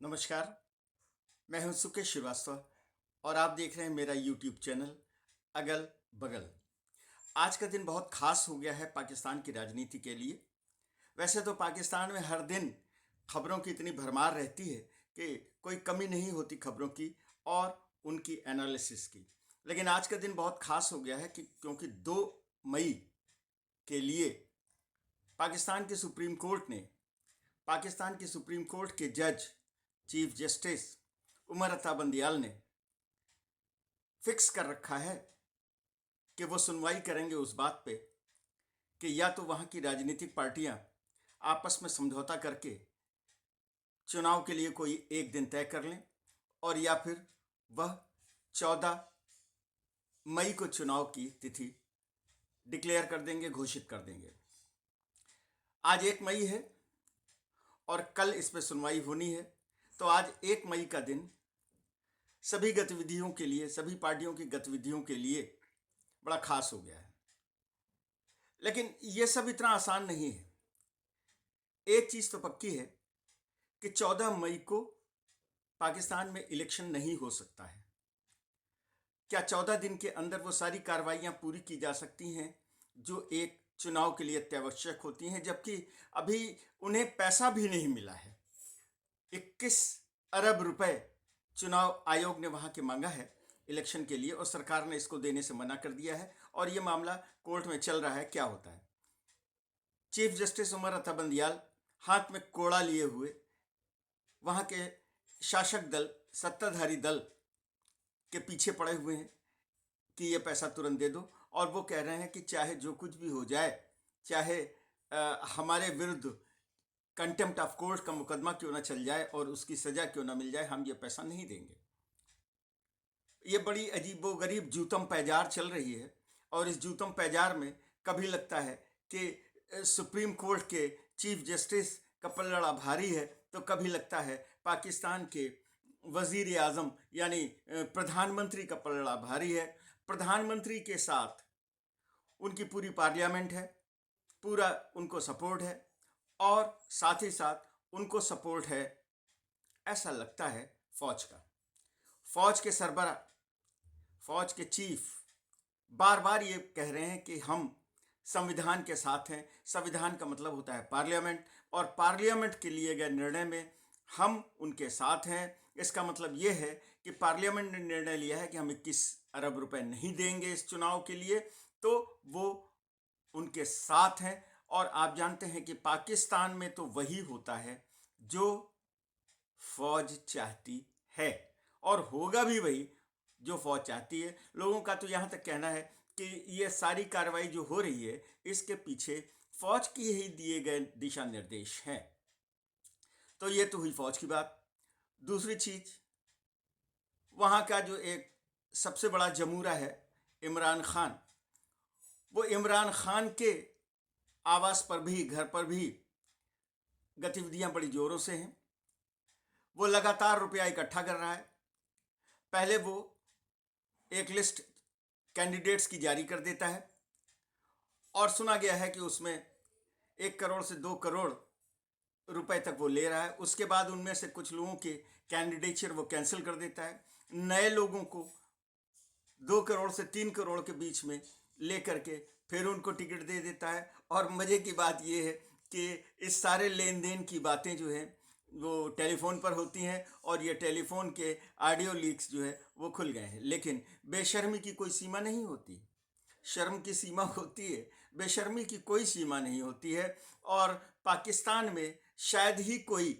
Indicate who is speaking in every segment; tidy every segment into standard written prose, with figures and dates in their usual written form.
Speaker 1: नमस्कार। मैं हूं सुकेश श्रीवास्तव और आप देख रहे हैं मेरा यूट्यूब चैनल अगल बगल। आज का दिन बहुत खास हो गया है पाकिस्तान की राजनीति के लिए। वैसे तो पाकिस्तान में हर दिन खबरों की इतनी भरमार रहती है कि कोई कमी नहीं होती खबरों की और उनकी एनालिसिस की। लेकिन आज का दिन बहुत खास हो गया है क्योंकि 2 मई के लिए पाकिस्तान की सुप्रीम कोर्ट के जज चीफ जस्टिस उमर अता बंदियाल ने फिक्स कर रखा है कि वो सुनवाई करेंगे उस बात पे कि या तो वहाँ की राजनीतिक पार्टियां आपस में समझौता करके चुनाव के लिए कोई एक दिन तय कर लें और या फिर वह 14 मई को चुनाव की तिथि डिक्लेयर कर देंगे, घोषित कर देंगे। आज 1 मई है और कल इस पर सुनवाई होनी है। तो आज 1 मई का दिन सभी गतिविधियों के लिए, सभी पार्टियों की गतिविधियों के लिए बड़ा खास हो गया है। लेकिन यह सब इतना आसान नहीं है। एक चीज तो पक्की है कि 14 मई को पाकिस्तान में इलेक्शन नहीं हो सकता है। क्या 14 दिन के अंदर वो सारी कार्रवाइयां पूरी की जा सकती हैं जो एक चुनाव के लिए अत्यावश्यक होती हैं, जबकि अभी उन्हें पैसा भी नहीं मिला है। 21 अरब रुपए चुनाव आयोग ने वहां के मांगा है इलेक्शन के लिए और सरकार ने इसको देने से मना कर दिया है और ये मामला कोर्ट में चल रहा है। क्या होता है? चीफ जस्टिस उमर अता बंदियाल हाथ में कोड़ा लिए हुए वहां के शासक दल, सत्ताधारी दल के पीछे पड़े हुए हैं कि ये पैसा तुरंत दे दो और वो कह रहे हैं कि चाहे जो कुछ भी हो जाए, चाहे हमारे विरुद्ध कंटेम्प्ट ऑफ कोर्ट का मुकदमा क्यों ना चल जाए और उसकी सजा क्यों ना मिल जाए, हम ये पैसा नहीं देंगे। ये बड़ी अजीबोगरीब जूतम पैजार चल रही है और इस जूतम पैजार में कभी लगता है कि सुप्रीम कोर्ट के चीफ जस्टिस का पलड़ा भारी है, तो कभी लगता है पाकिस्तान के वजीर आजम यानी प्रधानमंत्री का पलड़ा भारी है। प्रधानमंत्री के साथ उनकी पूरी पार्लियामेंट है, पूरा उनको सपोर्ट है और साथ ही साथ उनको सपोर्ट है, ऐसा लगता है, फौज का। फौज के सरबरा, फौज के चीफ बार बार ये कह रहे हैं कि हम संविधान के साथ हैं। संविधान का मतलब होता है पार्लियामेंट और पार्लियामेंट के लिए गए निर्णय में हम उनके साथ हैं। इसका मतलब ये है कि पार्लियामेंट ने निर्णय लिया है कि हम 21 अरब रुपए नहीं देंगे इस चुनाव के लिए, तो वो उनके साथ हैं। और आप जानते हैं कि पाकिस्तान में तो वही होता है जो फौज चाहती है और होगा भी वही जो फौज चाहती है। लोगों का तो यहाँ तक कहना है कि ये सारी कार्रवाई जो हो रही है इसके पीछे फौज की ही दिए गए दिशा निर्देश हैं। तो ये तो हुई फौज की बात। दूसरी चीज, वहाँ का जो एक सबसे बड़ा जमूरा है इमरान खान, वो इमरान खान के आवास पर भी, घर पर भी गतिविधियां बड़ी जोरों से हैं। वो लगातार रुपया इकट्ठा कर रहा है। पहले वो एक लिस्ट कैंडिडेट्स की जारी कर देता है और सुना गया है कि उसमें 1 करोड़ से 2 करोड़ रुपए तक वो ले रहा है। उसके बाद उनमें से कुछ लोगों के कैंडिडेचर वो कैंसिल कर देता है। नए लोगों को 2 करोड़ से 3 करोड़ के बीच में लेकर के फिर उनको टिकट दे देता है। और मज़े की बात यह है कि इस सारे लेन देन की बातें जो हैं वो टेलीफोन पर होती हैं और ये टेलीफोन के ऑडियो लीक्स जो है वो खुल गए हैं। लेकिन बेशर्मी की कोई सीमा नहीं होती। शर्म की सीमा होती है, बेशर्मी की कोई सीमा नहीं होती है। और पाकिस्तान में शायद ही कोई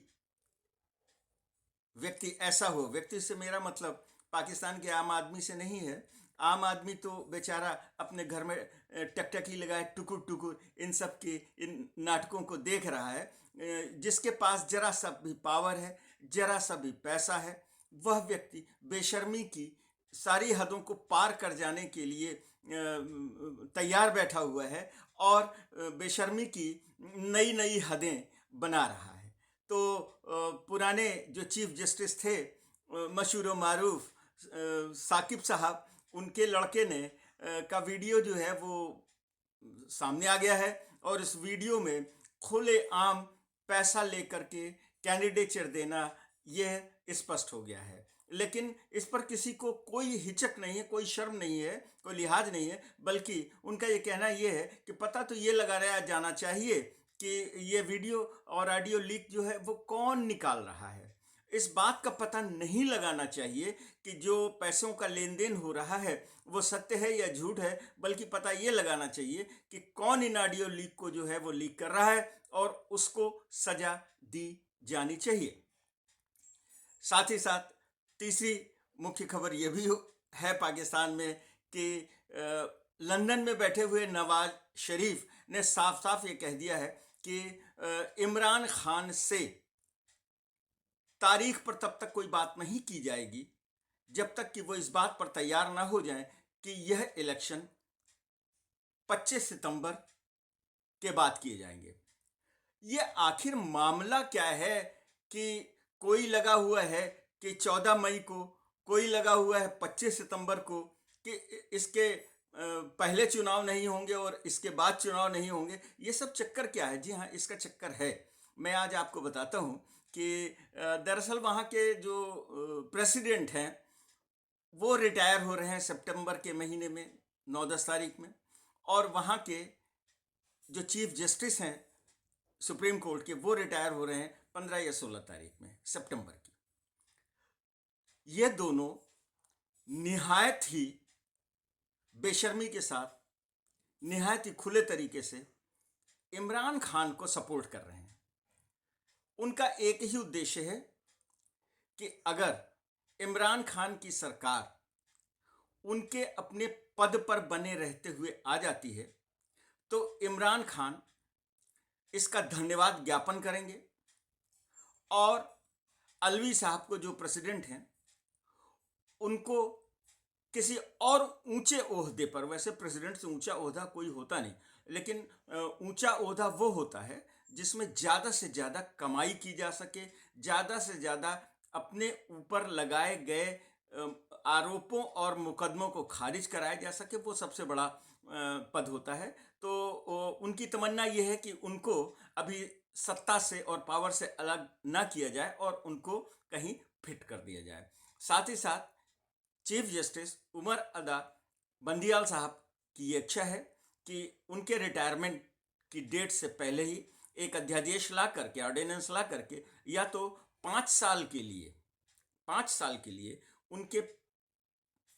Speaker 1: व्यक्ति ऐसा हो, व्यक्ति से मेरा मतलब पाकिस्तान के आम आदमी से नहीं है। आम आदमी तो बेचारा अपने घर में टकटकी लगाए टुकुर टुकुर इन सब के इन नाटकों को देख रहा है। जिसके पास जरा सा भी पावर है, जरा सा भी पैसा है, वह व्यक्ति बेशर्मी की सारी हदों को पार कर जाने के लिए तैयार बैठा हुआ है और बेशर्मी की नई नई हदें बना रहा है। तो पुराने जो चीफ जस्टिस थे, मशहूर मारूफ साकिब साहब, उनके लड़के ने का वीडियो जो है वो सामने आ गया है और इस वीडियो में खुले आम पैसा लेकर के कैंडिडेचर देना यह स्पष्ट हो गया है। लेकिन इस पर किसी को कोई हिचक नहीं है, कोई शर्म नहीं है, कोई लिहाज नहीं है, बल्कि उनका ये कहना ये है कि पता तो ये लगाया जाना चाहिए कि ये वीडियो और ऑडियो लीक जो है वो कौन निकाल रहा है। इस बात का पता नहीं लगाना चाहिए कि जो पैसों का लेन देन हो रहा है वो सत्य है या झूठ है, बल्कि पता ये लगाना चाहिए कि कौन इन ऑडियो लीक को जो है वो लीक कर रहा है और उसको सजा दी जानी चाहिए। साथ ही साथ तीसरी मुख्य खबर यह भी है पाकिस्तान में कि लंदन में बैठे हुए नवाज शरीफ ने साफ साफ ये कह दिया है कि इमरान खान से तारीख पर तब तक कोई बात नहीं की जाएगी जब तक कि वो इस बात पर तैयार ना हो जाएं कि यह इलेक्शन 25 सितंबर के बाद किए जाएंगे। ये आखिर मामला क्या है कि कोई लगा हुआ है कि 14 मई को, कोई लगा हुआ है 25 सितंबर को कि इसके पहले चुनाव नहीं होंगे और इसके बाद चुनाव नहीं होंगे। ये सब चक्कर क्या है? जी हाँ, इसका चक्कर है। मैं आज आपको बताता हूँ कि दरअसल वहाँ के जो प्रेसिडेंट हैं वो रिटायर हो रहे हैं सितंबर के महीने में 9-10 तारीख में, और वहाँ के जो चीफ जस्टिस हैं सुप्रीम कोर्ट के वो रिटायर हो रहे हैं 15 या 16 तारीख में सितंबर की। ये दोनों निहायत ही बेशर्मी के साथ, निहायत ही खुले तरीके से इमरान खान को सपोर्ट कर रहे हैं। उनका एक ही उद्देश्य है कि अगर इमरान खान की सरकार उनके अपने पद पर बने रहते हुए आ जाती है तो इमरान खान इसका धन्यवाद ज्ञापन करेंगे और अलवी साहब को, जो प्रेसिडेंट हैं, उनको किसी और ऊंचे ओहदे पर, वैसे प्रेसिडेंट से ऊंचा ओहदा कोई होता नहीं, लेकिन ऊंचा ओहदा वो होता है जिसमें ज़्यादा से ज़्यादा कमाई की जा सके, ज़्यादा से ज़्यादा अपने ऊपर लगाए गए आरोपों और मुकदमों को खारिज कराया जा सके, वो सबसे बड़ा पद होता है। तो उनकी तमन्ना ये है कि उनको अभी सत्ता से और पावर से अलग ना किया जाए और उनको कहीं फिट कर दिया जाए। साथ ही साथ चीफ जस्टिस उमर अदा बंदियाल साहब की ये इच्छा है कि उनके रिटायरमेंट की डेट से पहले ही एक अध्यादेश ला करके, ऑर्डिनेंस ला करके, या तो 5 साल के लिए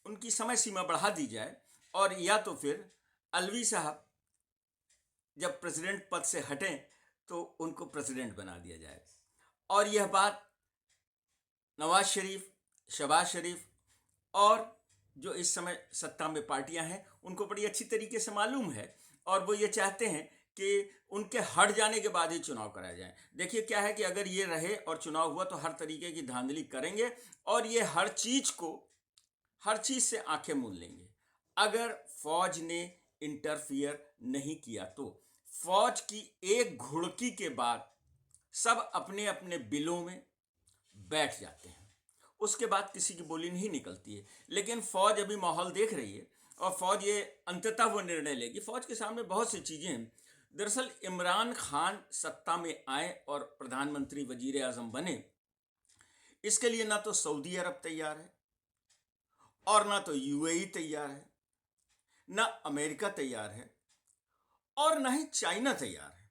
Speaker 1: उनकी समय सीमा बढ़ा दी जाए, और या तो फिर अलवी साहब जब प्रेसिडेंट पद से हटें तो उनको प्रेसिडेंट बना दिया जाए। और यह बात नवाज शरीफ, शहबाज शरीफ और जो इस समय सत्ता में पार्टियां हैं उनको बड़ी अच्छी तरीके से मालूम है, और वो ये चाहते हैं कि उनके हट जाने के बाद ही चुनाव कराया जाए। देखिए क्या है कि अगर ये रहे और चुनाव हुआ तो हर तरीके की धांधली करेंगे और ये हर चीज से आंखें मूंद लेंगे। अगर फौज ने इंटरफियर नहीं किया तो फौज की एक घुड़की के बाद सब अपने अपने बिलों में बैठ जाते हैं, उसके बाद किसी की बोली नहीं निकलती है। लेकिन फौज अभी माहौल देख रही है और फौज ये अंततः वो निर्णय लेगी। फौज के सामने बहुत सी चीजें हैं। दरअसल इमरान खान सत्ता में आए और प्रधानमंत्री वजीर आजम बने, इसके लिए ना तो सऊदी अरब तैयार है और ना तो यूएई तैयार है, ना अमेरिका तैयार है और ना ही चाइना तैयार है।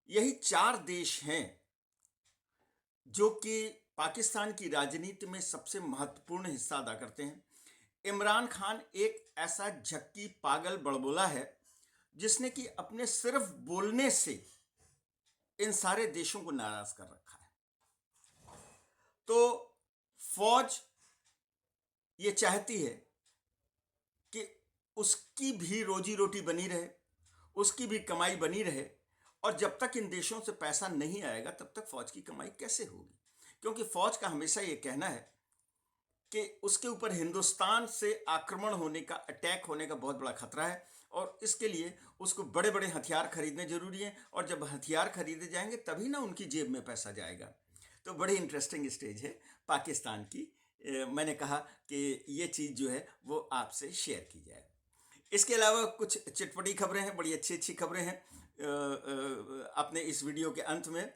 Speaker 1: यही 4 देश हैं जो कि पाकिस्तान की राजनीति में सबसे महत्वपूर्ण हिस्सा अदा करते हैं। इमरान खान एक ऐसा झक्की पागल बड़बोला है जिसने कि अपने सिर्फ बोलने से इन सारे देशों को नाराज कर रखा है। तो फौज ये चाहती है कि उसकी भी रोजी रोटी बनी रहे, उसकी भी कमाई बनी रहे, और जब तक इन देशों से पैसा नहीं आएगा तब तक फौज की कमाई कैसे होगी? क्योंकि फौज का हमेशा ये कहना है कि उसके ऊपर हिंदुस्तान से आक्रमण होने का, अटैक होने का बहुत बड़ा खतरा है, और इसके लिए उसको बड़े बड़े हथियार खरीदने जरूरी हैं, और जब हथियार खरीदे जाएंगे तभी ना उनकी जेब में पैसा जाएगा। तो बड़ी इंटरेस्टिंग स्टेज है पाकिस्तान की। मैंने कहा कि ये चीज़ जो है वो आपसे शेयर की जाए। इसके अलावा कुछ चटपटी खबरें हैं, बड़ी अच्छी अच्छी खबरें हैं। अपने इस वीडियो के अंत में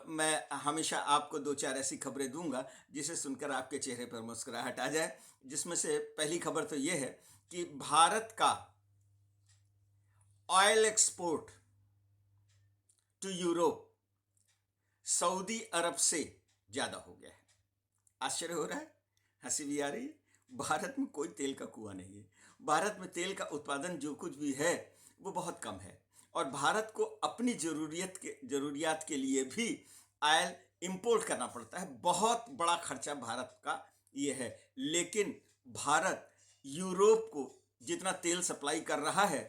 Speaker 1: मैं हमेशा आपको दो चार ऐसी खबरें दूंगा जिसे सुनकर आपके चेहरे पर मुस्कुराहट आ जाए। जिसमें से पहली खबर तो ये है कि भारत का oil export to Europe Saudi Arab से ज़्यादा हो गया है। आश्चर्य हो रहा है, हंसी भी आ रही है। भारत में कोई तेल का कुआं नहीं है। भारत में तेल का उत्पादन जो कुछ भी है वो बहुत कम है और भारत को अपनी ज़रूरियात के लिए भी ऑयल इंपोर्ट करना पड़ता है। बहुत बड़ा खर्चा भारत का ये है। लेकिन भारत यूरोप को जितना तेल सप्लाई कर रहा है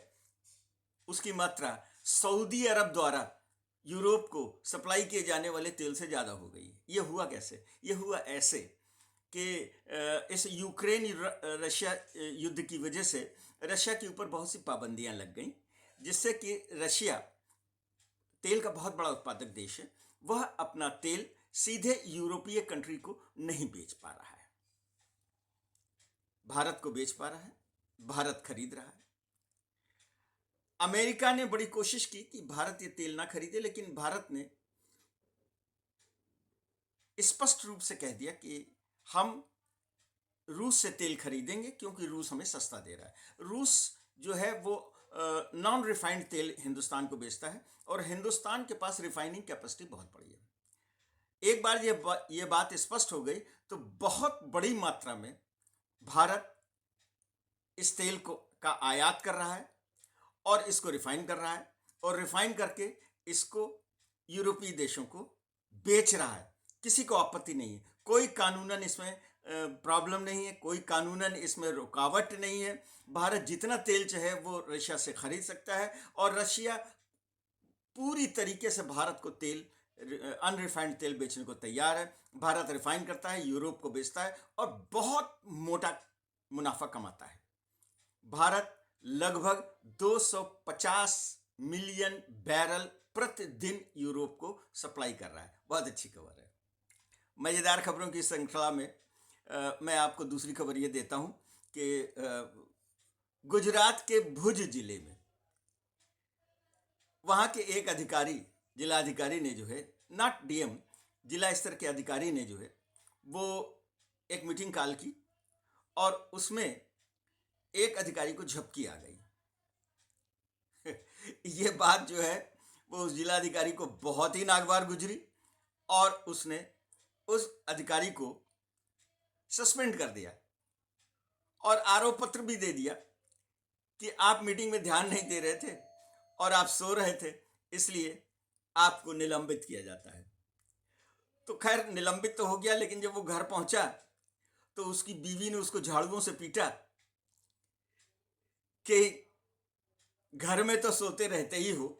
Speaker 1: उसकी मात्रा सऊदी अरब द्वारा यूरोप को सप्लाई किए जाने वाले तेल से ज़्यादा हो गई है। ये हुआ कैसे? ये हुआ ऐसे कि इस यूक्रेन रशिया युद्ध की वजह से रशिया के ऊपर बहुत सी पाबंदियां लग गईं, जिससे कि रशिया तेल का बहुत बड़ा उत्पादक देश है, वह अपना तेल सीधे यूरोपीय कंट्री को नहीं बेच पा रहा है। भारत को बेच पा रहा है, भारत खरीद रहा है। अमेरिका ने बड़ी कोशिश की कि भारत ये तेल ना खरीदे, लेकिन भारत ने स्पष्ट रूप से कह दिया कि हम रूस से तेल खरीदेंगे क्योंकि रूस हमें सस्ता दे रहा है। रूस जो है वो नॉन रिफाइंड तेल हिंदुस्तान को बेचता है और हिंदुस्तान के पास रिफाइनिंग कैपेसिटी बहुत बड़ी है। एक बार ये बात स्पष्ट हो गई तो बहुत बड़ी मात्रा में भारत इस तेल का आयात कर रहा है और इसको रिफाइन कर रहा है और रिफाइन करके इसको यूरोपीय देशों को बेच रहा है। किसी को आपत्ति नहीं है, कोई कानूनन इसमें प्रॉब्लम नहीं है, कोई कानूनन इसमें रुकावट नहीं है। भारत जितना तेल चाहे वो रशिया से खरीद सकता है और रशिया पूरी तरीके से भारत को तेल अनरिफाइंड तेल बेचने को तैयार है। भारत रिफाइन करता है, यूरोप को बेचता है और बहुत मोटा मुनाफा कमाता है। भारत लगभग 250 मिलियन बैरल प्रतिदिन यूरोप को सप्लाई कर रहा है। बहुत अच्छी खबर है। मज़ेदार खबरों की श्रृंखला में मैं आपको दूसरी खबर ये देता हूँ कि गुजरात के भुज जिले में वहाँ के एक अधिकारी, जिलाधिकारी ने जो है, नॉट डीएम, जिला स्तर के अधिकारी ने जो है वो एक मीटिंग कॉल की और उसमें एक अधिकारी को झपकी आ गई। ये बात जो है वो उस जिलाधिकारी को बहुत ही नागवार गुजरी और उसने उस अधिकारी को सस्पेंड कर दिया और आरोप पत्र भी दे दिया कि आप मीटिंग में ध्यान नहीं दे रहे थे और आप सो रहे थे, इसलिए आपको निलंबित किया जाता है। तो खैर निलंबित तो हो गया, लेकिन जब वो घर पहुंचा तो उसकी बीवी ने उसको झाड़ुओं से पीटा कि घर में तो सोते रहते ही हो,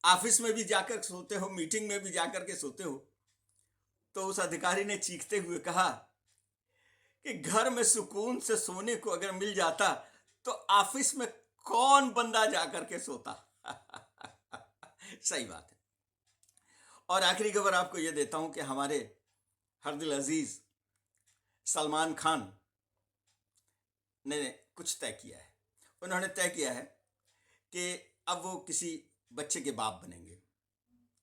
Speaker 1: ऑफिस में भी जाकर सोते हो, मीटिंग में भी जाकर के सोते हो। तो उस अधिकारी ने चीखते हुए कहा कि घर में सुकून से सोने को अगर मिल जाता तो ऑफिस में कौन बंदा जाकर के सोता। सही बात है। और आखिरी खबर आपको यह देता हूं कि हमारे हरदिल अजीज सलमान खान ने कुछ तय किया है। उन्होंने तय किया है कि अब वो किसी बच्चे के बाप बनेंगे।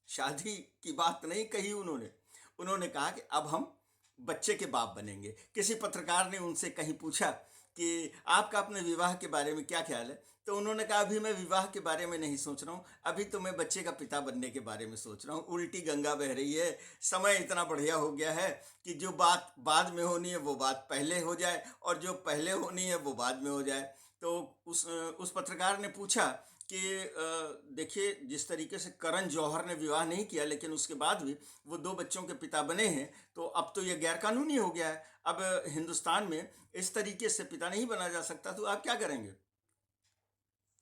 Speaker 1: शादी की बात नहीं कही उन्होंने कहा कि अब हम बच्चे के बाप बनेंगे। किसी पत्रकार ने उनसे कहीं पूछा कि आपका अपने विवाह के बारे में क्या ख्याल है, तो उन्होंने कहा अभी मैं विवाह के बारे में नहीं सोच रहा हूँ, अभी तो मैं बच्चे का पिता बनने के बारे में सोच रहा हूँ। उल्टी गंगा बह रही है, समय इतना बढ़िया हो गया है कि जो बात बाद में होनी है वो बात पहले हो जाए और जो पहले होनी है वो बाद में हो जाए। तो उस पत्रकार ने पूछा कि देखिए, जिस तरीके से करण जौहर ने विवाह नहीं किया लेकिन उसके बाद भी वो 2 बच्चों के पिता बने हैं, तो अब तो ये गैरकानूनी हो गया है। अब हिंदुस्तान में इस तरीके से पिता नहीं बना जा सकता, तो आप क्या करेंगे?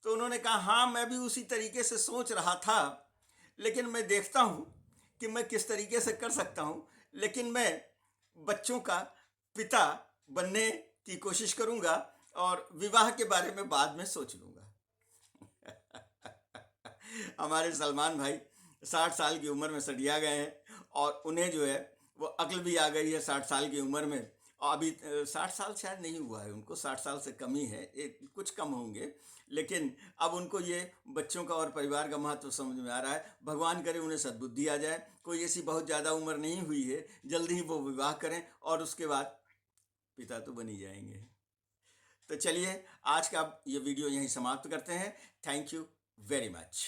Speaker 1: तो उन्होंने कहा हाँ, मैं भी उसी तरीके से सोच रहा था, लेकिन मैं देखता हूँ कि मैं किस तरीके से कर सकता हूँ, लेकिन मैं बच्चों का पिता बनने की कोशिश करूँगा और विवाह के बारे में बाद में सोच लूँगा। हमारे सलमान भाई 60 साल की उम्र में सठिया गए हैं और उन्हें जो है वो अक्ल भी आ गई है 60 साल की उम्र में, अभी 60 साल शायद नहीं हुआ है उनको, 60 साल से कम ही है, कुछ कम होंगे। लेकिन अब उनको ये बच्चों का और परिवार का महत्व समझ में आ रहा है। भगवान करे उन्हें सद्बुद्धि आ जाए, कोई ऐसी बहुत ज़्यादा उम्र नहीं हुई है, जल्दी ही वो विवाह करें और उसके बाद पिता तो बन ही जाएंगे। तो चलिए आज का ये वीडियो यहीं समाप्त करते हैं। Thank you very much.